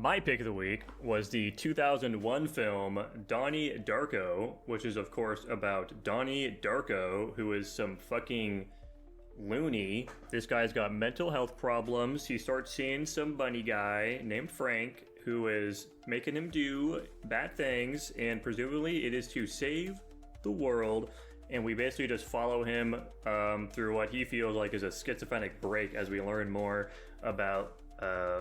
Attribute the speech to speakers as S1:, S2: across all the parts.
S1: My pick of the week was the 2001 film Donnie Darko, which is, of course, about Donnie Darko, who is some fucking loony. This guy's got mental health problems. He starts seeing some bunny guy named Frank, who is making him do bad things, and presumably it is to save the world. And we basically just follow him through what he feels like is a schizophrenic break as we learn more about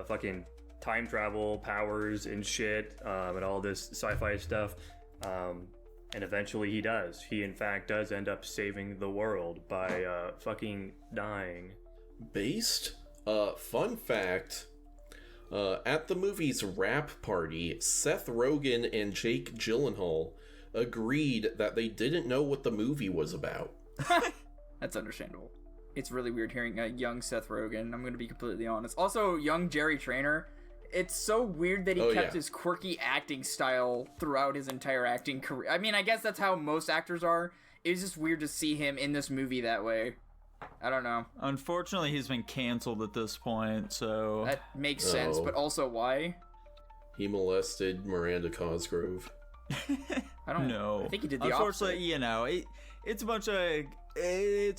S1: fucking time travel powers and shit, and all this sci-fi stuff. And eventually he does. He, in fact, does end up saving the world by fucking dying.
S2: Fun fact, at the movie's wrap party, Seth Rogen and Jake Gyllenhaal agreed that they didn't know what the movie was about.
S3: That's understandable. It's really weird hearing a young Seth Rogen, I'm going to be completely honest. Also, young Jerry Trainor. It's so weird that he kept his quirky acting style throughout his entire acting career. I mean, I guess that's how most actors are. It was just weird to see him in this movie that way. I don't know.
S4: Unfortunately, he's been canceled at this point, so...
S3: That makes sense, but also why?
S2: He molested Miranda Cosgrove.
S3: I don't know. I think he did the
S4: Unfortunately,
S3: opposite.
S4: you know, it's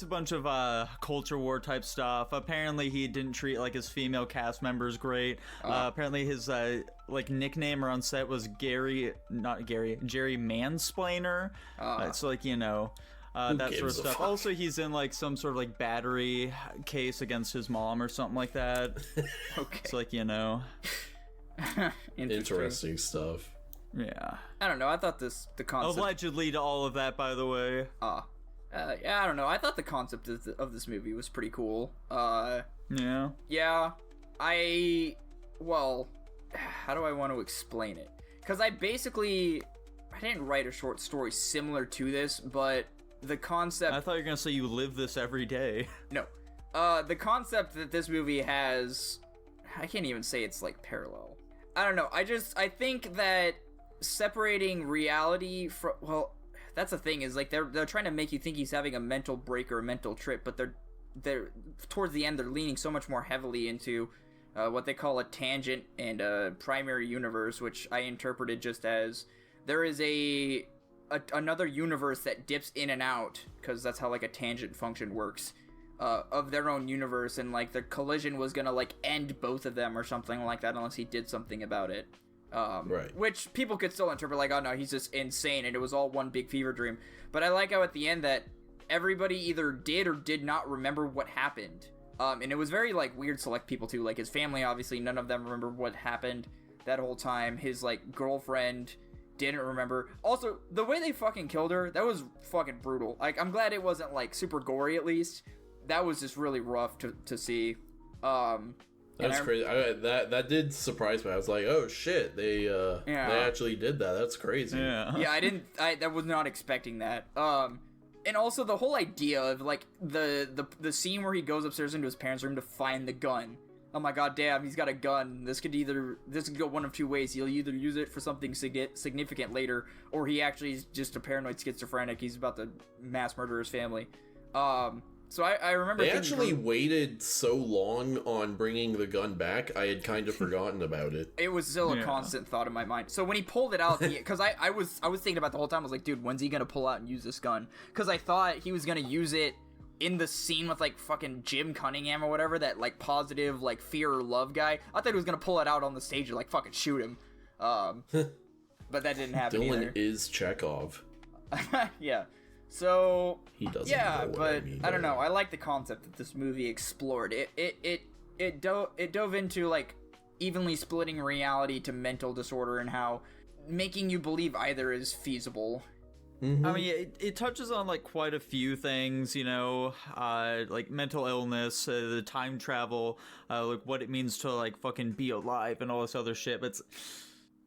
S4: a bunch of culture war type stuff. Apparently, he didn't treat like his female cast members great. Apparently, his nickname on set was Jerry Mansplainer. It's like, you know, that sort of stuff.
S2: Fuck?
S4: Also, he's in like some sort of like battery case against his mom or something like that.
S3: Okay.
S4: It's like, you know,
S2: Interesting stuff.
S4: Yeah.
S3: I don't know. I thought the concept...
S4: Allegedly to all of that, by the way.
S3: Yeah, I don't know. I thought the concept of this movie was pretty cool.
S4: Yeah.
S3: Yeah. Well, how do I want to explain it? Because I didn't write a short story similar to this, but the concept...
S4: I thought you were going to say you live this every day.
S3: No. The concept that this movie has... I can't even say it's, like, parallel. I don't know. I think that separating reality from... Well, that's the thing, is, like, they're trying to make you think he's having a mental break or a mental trip, but they're towards the end, they're leaning so much more heavily into what they call a tangent and a primary universe, which I interpreted just as there is another universe that dips in and out, because that's how, like, a tangent function works, of their own universe, and, like, the collision was gonna, like, end both of them or something like that unless he did something about it.
S2: Right.
S3: Which people could still interpret like, oh no, he's just insane and it was all one big fever dream. But I like how at the end that everybody either did or did not remember what happened. And it was very, like, weird select people too. Like, his family, obviously, none of them remember what happened that whole time. His, like, girlfriend didn't remember. Also, the way they fucking killed her, that was fucking brutal. Like, I'm glad it wasn't, like, super gory at least. That was just really rough to see.
S2: That's crazy. That did surprise me. I was like, oh shit, they actually did that. That's crazy.
S4: Yeah.
S3: Yeah, I was not expecting that. And also the whole idea of, like, the scene where he goes upstairs into his parents' room to find the gun. Oh my god, damn, he's got a gun. This could go one of two ways. He'll either use it for something significant later, or he actually is just a paranoid schizophrenic. He's about to mass murder his family. So I remember
S2: they actually waited so long on bringing the gun back, I had kind of forgotten about it.
S3: It was still a constant thought in my mind. So when he pulled it out, because I was thinking about it the whole time. I was like, dude, when's he gonna pull out and use this gun? Because I thought he was gonna use it in the scene with, like, fucking Jim Cunningham or whatever, that, like, positive, like, fear or love guy. I thought he was gonna pull it out on the stage and, like, fucking shoot him. But that didn't happen
S2: Dylan
S3: either.
S2: is Chekhov.
S3: Yeah. So
S2: he doesn't.
S3: Yeah, but I don't know. I like the concept that this movie explored. It dove into, like, evenly splitting reality to mental disorder and how making you believe either is feasible.
S4: Mm-hmm. I mean, it touches on, like, quite a few things, you know, like mental illness, the time travel, like what it means to, like, fucking be alive and all this other shit. But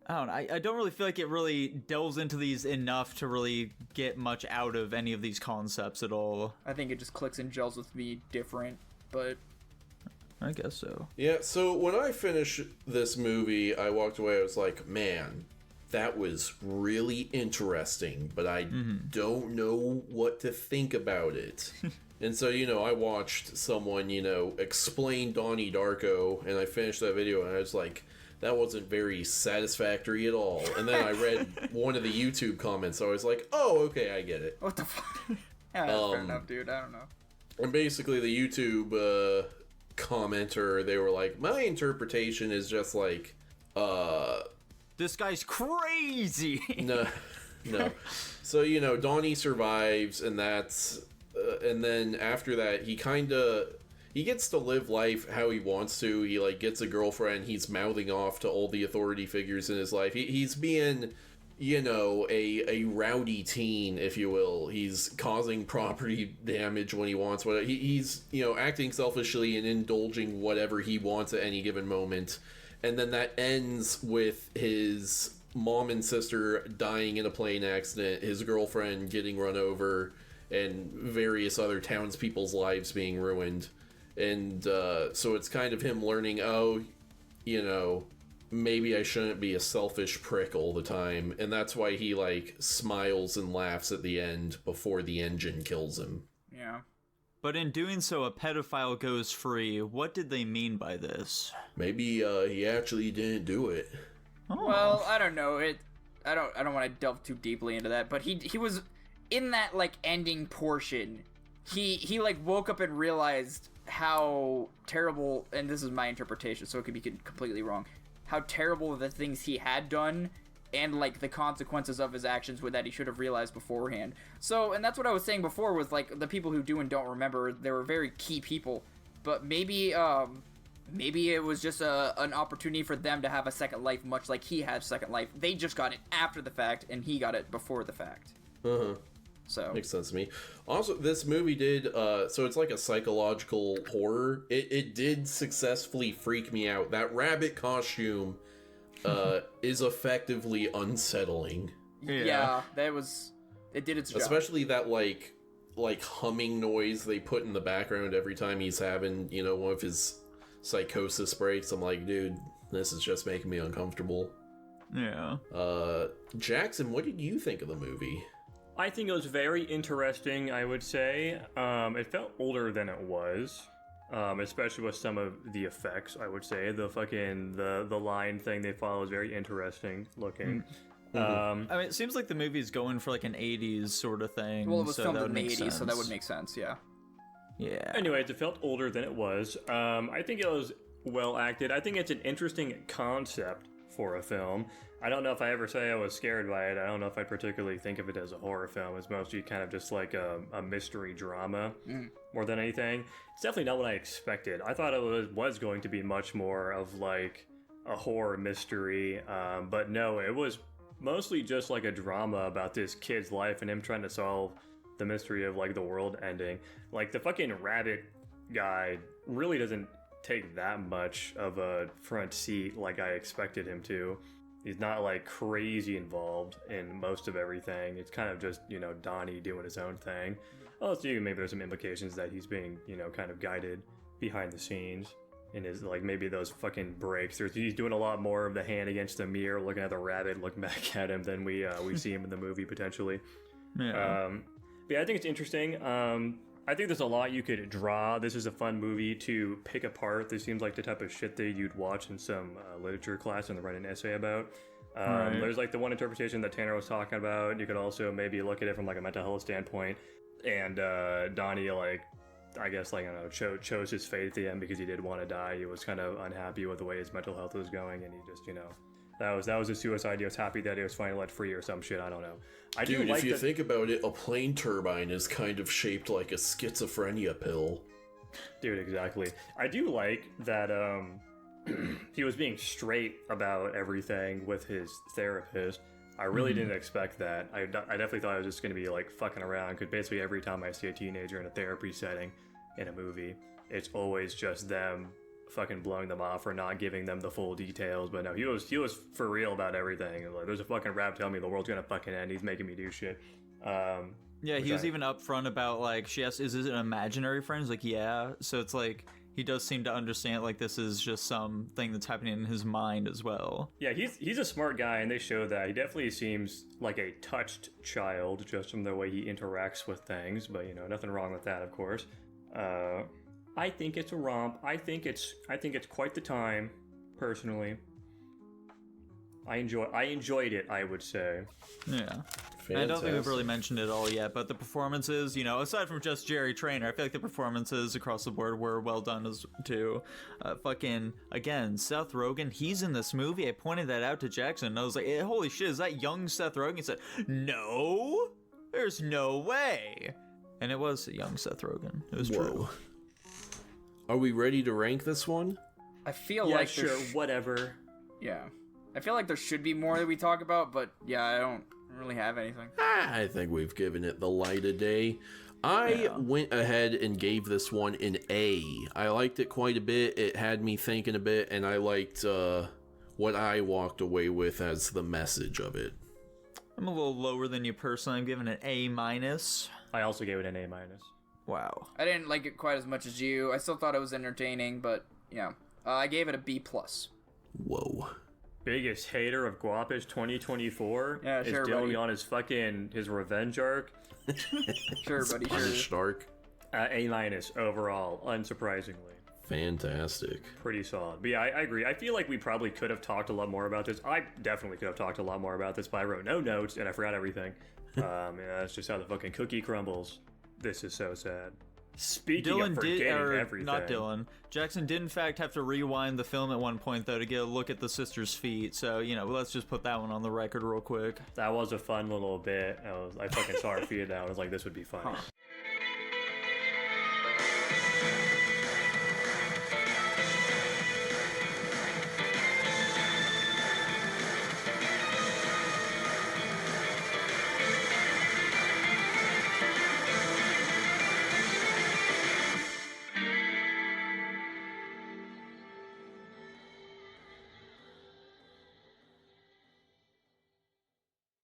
S4: I don't know. I don't really feel like it really delves into these enough to really get much out of any of these concepts at all.
S3: I think it just clicks and gels with me different, but...
S4: I guess so.
S2: Yeah, so when I finished this movie, I walked away, I was like, man, that was really interesting, but I don't know what to think about it. And so, you know, I watched someone, you know, explain Donnie Darko, and I finished that video, and I was like... that wasn't very satisfactory at all. And then I read one of the YouTube comments, so I was like, oh, okay, I get it.
S3: What the fuck? Yeah, that's fair enough, dude. I don't know.
S2: And basically the YouTube commenter, they were like, my interpretation is just like,
S4: this guy's crazy.
S2: no. So, Donnie survives, and that's, and then after that, he gets to live life how he wants to. He, like, gets a girlfriend. He's mouthing off to all the authority figures in his life. He's being, a rowdy teen, if you will. He's causing property damage when he wants. He's, acting selfishly and indulging whatever he wants at any given moment. And then that ends with his mom and sister dying in a plane accident, his girlfriend getting run over, and various other townspeople's lives being ruined. And so it's kind of him learning, maybe I shouldn't be a selfish prick all the time. And that's why he, like, smiles and laughs at the end before the engine kills him.
S3: Yeah.
S4: But in doing so, a pedophile goes free. What did they mean by this?
S2: Maybe he actually didn't do it.
S4: Oh.
S3: Well, I don't know. I don't want to delve too deeply into that, but he was in that, like, ending portion. He like woke up and realized how terrible, and this is my interpretation, so it could be completely wrong, how terrible the things he had done and, like, the consequences of his actions were that he should have realized beforehand. So, and that's what I was saying before, was, like, the people who do and don't remember, they were very key people, but maybe it was just an opportunity for them to have a second life, much like he had a second life. They just got it after the fact, and he got it before the fact.
S2: Uh-huh.
S3: So
S2: makes sense to me. Also, this movie did, so it's like a psychological horror. It did successfully freak me out. That rabbit costume is effectively unsettling.
S3: Yeah, it did its job.
S2: Especially that, like humming noise they put in the background every time he's having, one of his psychosis breaks. I'm like, dude, this is just making me uncomfortable.
S4: Yeah.
S2: Jackson, what did you think of the movie?
S1: I think it was very interesting, I would say. It felt older than it was, especially with some of the effects, I would say. The line thing they follow is very interesting looking.
S2: Mm-hmm.
S4: I mean, it seems like the movie's going for, like, an 80s sort of thing.
S3: Well, it was
S4: so
S3: filmed
S4: that
S3: in
S4: would
S3: the
S4: make
S3: 80s,
S4: sense.
S3: so that would make sense, yeah.
S4: Yeah.
S1: Anyways, it felt older than it was. I think it was well acted. I think it's an interesting concept for a film. I don't know if I ever say I was scared by it. I don't know if I particularly think of it as a horror film. It's mostly kind of just like a mystery drama more than anything. It's definitely not what I expected. I thought it was going to be much more of like a horror mystery, but no, it was mostly just like a drama about this kid's life and him trying to solve the mystery of like the world ending. Like the fucking rabbit guy really doesn't take that much of a front seat like I expected him to. He's not like crazy involved in most of everything. It's kind of just, Donnie doing his own thing. Also, maybe there's some implications that he's being, kind of guided behind the scenes in his, like, maybe those fucking breaks. He's doing a lot more of the hand against the mirror, looking at the rabbit, looking back at him than we see him in the movie potentially.
S4: Yeah.
S1: But yeah, I think it's interesting. I think there's a lot you could draw. This is a fun movie to pick apart. This seems like the type of shit that you'd watch in some literature class and write an essay about.
S4: Right.
S1: There's like the one interpretation that Tanner was talking about. You could also maybe look at it from like a mental health standpoint. And Donnie, like, I guess, like, I don't know, chose his fate at the end because he did want to die. He was kind of unhappy with the way his mental health was going, and he just, that was his suicide. He was happy that he was finally let free or some shit. I don't know.
S2: Dude, if you think about it, a plane turbine is kind of shaped like a schizophrenia pill.
S1: Dude, exactly. I do like that he was being straight about everything with his therapist. I really didn't expect that. I definitely thought I was just going to be like fucking around, because basically every time I see a teenager in a therapy setting in a movie, it's always just them fucking blowing them off or not giving them the full details. But no, he was for real about everything. Like, there's a fucking rap telling me the world's gonna fucking end. He's making me do shit.
S4: Yeah, he was even upfront about, like, she asked, is it an imaginary friend? He's like, yeah. So it's like, he does seem to understand, like, this is just something that's happening in his mind as well.
S1: Yeah, he's a smart guy, and they show that. He definitely seems like a touched child, just from the way he interacts with things. But, nothing wrong with that, of course. I think it's a romp. I think it's quite the time, personally. I enjoyed it, I would say.
S4: Yeah. I don't think we've really mentioned it all yet, but the performances, you know, aside from just Jerry Trainer, I feel like the performances across the board were well done as too. Fucking, again, Seth Rogen, he's in this movie. I pointed that out to Jackson, and I was like, hey, holy shit, is that young Seth Rogen? He said, no, there's no way. And it was young Seth Rogen. It was true.
S2: Are we ready to rank this one?
S3: I feel
S1: Yeah,
S3: like
S1: sure, whatever.
S3: Yeah. I feel like there should be more that we talk about, but yeah, I don't really have anything.
S2: I think we've given it the light of day. I went ahead and gave this one an A. I liked it quite a bit. It had me thinking a bit, and I liked what I walked away with as the message of it.
S4: I'm a little lower than you personally. I'm giving it an A-.
S1: I also gave it an A-.
S4: Wow.
S3: I didn't like it quite as much as you. I still thought it was entertaining, but yeah. I gave it a B+.
S2: Whoa.
S1: Biggest hater of Guapish 2024
S3: Yeah, sure,
S1: is Donnie
S3: buddy.
S1: on his revenge arc.
S3: Sure, buddy, sure.
S2: Punished arc.
S1: A- overall, unsurprisingly.
S2: Fantastic.
S1: Pretty solid. But yeah, I agree. I feel like we probably could have talked a lot more about this. I definitely could have talked a lot more about this, but I wrote no notes and I forgot everything. Yeah, that's just how the fucking cookie crumbles. This is so sad. Speaking of forgetting everything.
S4: Not Dylan. Jackson did in fact have to rewind the film at one point though to get a look at the sister's feet. So, you know, let's just put that one on the record real quick.
S1: That was a fun little bit. I fucking saw her feet now. I was like, this would be fun.